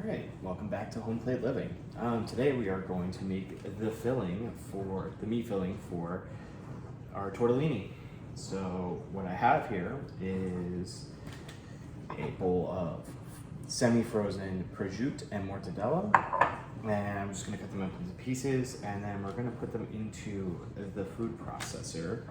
Alright, welcome back to Home Plate Living. Today we are going to make the meat filling for our tortellini. So what I have here is a bowl of semi-frozen prosciutto and mortadella, and I'm just going to cut them up into pieces, and then we're going to put them into the food processor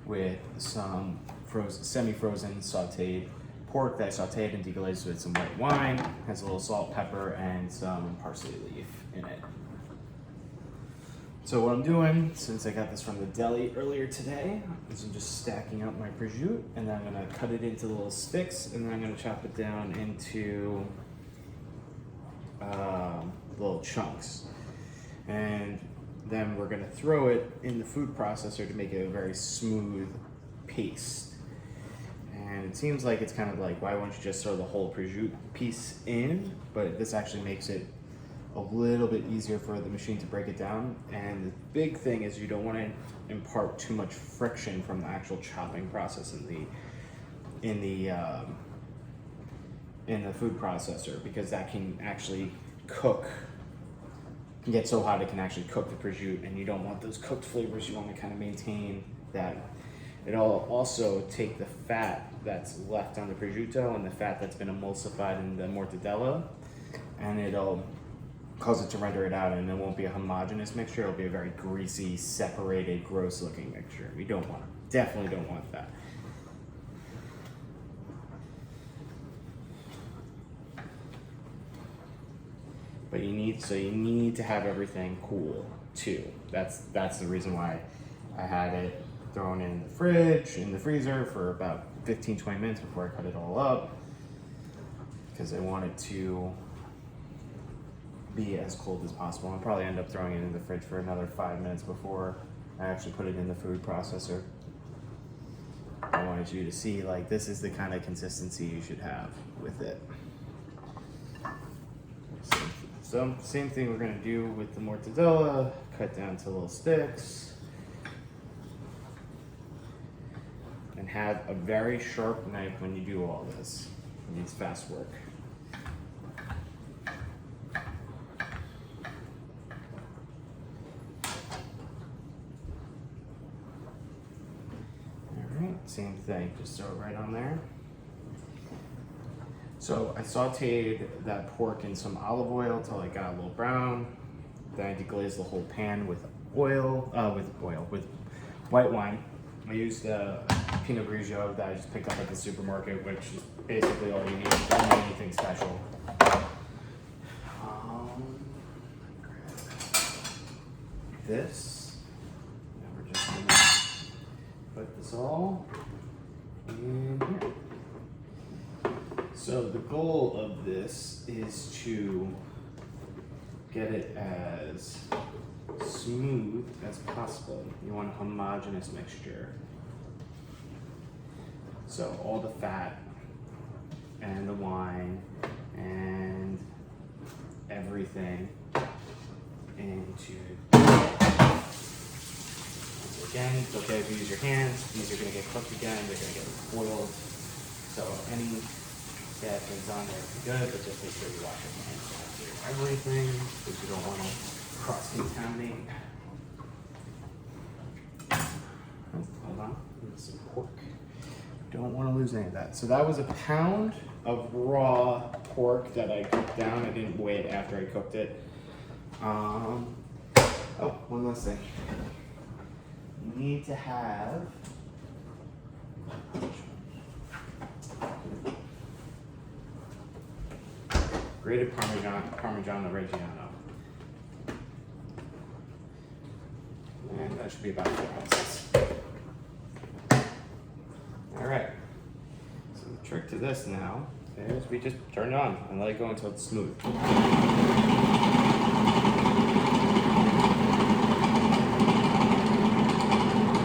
with some semi-frozen sauteed pork that I sauteed and deglazed with some white wine, has a little salt, pepper, and some parsley leaf in it. So what I'm doing, since I got this from the deli earlier today, is I'm just stacking up my prosciutto, and then I'm gonna cut it into little sticks, and then I'm gonna chop it down into little chunks. And then we're gonna throw it in the food processor to make it a very smooth paste. And it seems like it's kind of like, why won't you just throw the whole prosciutto piece in? But this actually makes it a little bit easier for the machine to break it down. And the big thing is you don't want to impart too much friction from the actual chopping process in the food processor, because that can actually can get so hot it can actually cook the prosciutto, and you don't want those cooked flavors. You want to kind of maintain that. It'll also take the fat that's left on the prosciutto and the fat that's been emulsified in the mortadella, and it'll cause it to render it out, and it won't be a homogeneous mixture. It'll be a very greasy, separated, gross looking mixture. We don't want it. Definitely don't want that. But you need to have everything cool too. That's the reason why I had it thrown in the freezer for about 15-20 minutes before I cut it all up, because I want it to be as cold as possible. I'll probably end up throwing it in the fridge for another 5 minutes before I actually put it in the food processor. I wanted you to see, like, this is the kind of consistency you should have with it. So same thing we're gonna do with the mortadella, cut down to little sticks. And have a very sharp knife when you do all this. It needs fast work. Alright, same thing, just throw it right on there. So I sauteed that pork in some olive oil till it got a little brown. Then I deglazed the whole pan with with white wine. I used Pinot Grigio that I just picked up at the supermarket, which is basically all you need. Don't need anything special. This. Now we're just gonna put this all in here. So the goal of this is to get it as smooth as possible. You want a homogeneous mixture. So all the fat and the wine and everything into. Once again, it's okay if you use your hands. These are going to get cooked again. They're going to get oiled. So any bad things on there is good, but just make sure you wash your hands after everything, because you don't want to cross-contaminate. Hold on, some pork. Don't want to lose any of that. So that was a pound of raw pork that I cooked down. I didn't weigh it after I cooked it. Oh, one last thing. You need to have grated Parmigiano Reggiano. And that should be about 4 ounces. All right. So the trick to this now is we just turn it on and let it go until it's smooth.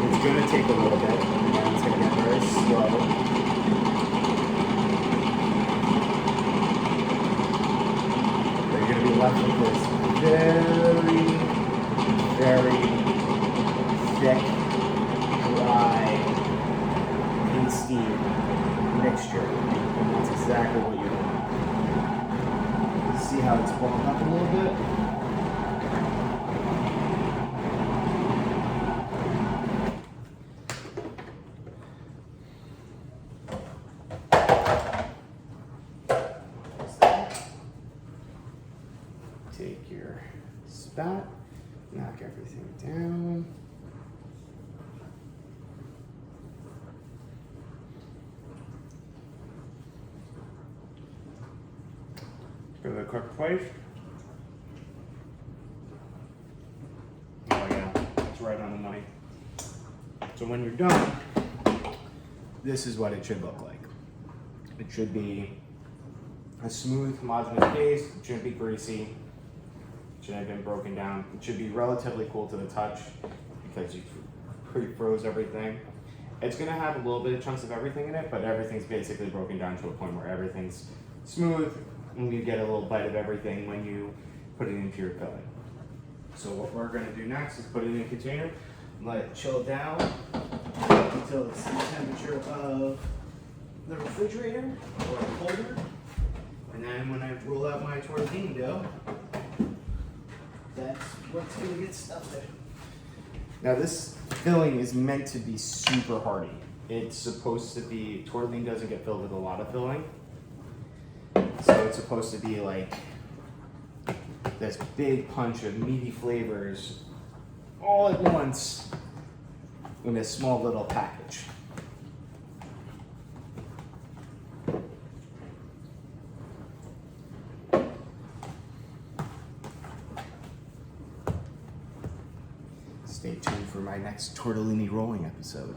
It's going to take a little bit, and it's going to get very slow. Left with this very, very thick, dry, pasty mixture. And that's exactly what you want. See how it's bulked up a little bit? Take your spat, knock everything down. Give it a quick place. Oh yeah, it's right on the money. So when you're done, this is what it should look like. It should be a smooth, homogeneous base. It shouldn't be greasy. It shouldn't have been broken down. It should be relatively cool to the touch because you pre-froze everything. It's gonna have a little bit of chunks of everything in it, but everything's basically broken down to a point where everything's smooth and you get a little bite of everything when you put it into your filling. So what we're gonna do next is put it in a container, let it chill down until it's the temperature of the refrigerator or colder. And then when I roll out my tortellini dough, that's what's gonna get stuffed in. Now this filling is meant to be super hearty. It's supposed to be, tortellini doesn't get filled with a lot of filling. So it's supposed to be like this big punch of meaty flavors all at once in a small little package. Stay tuned for my next tortellini rolling episode.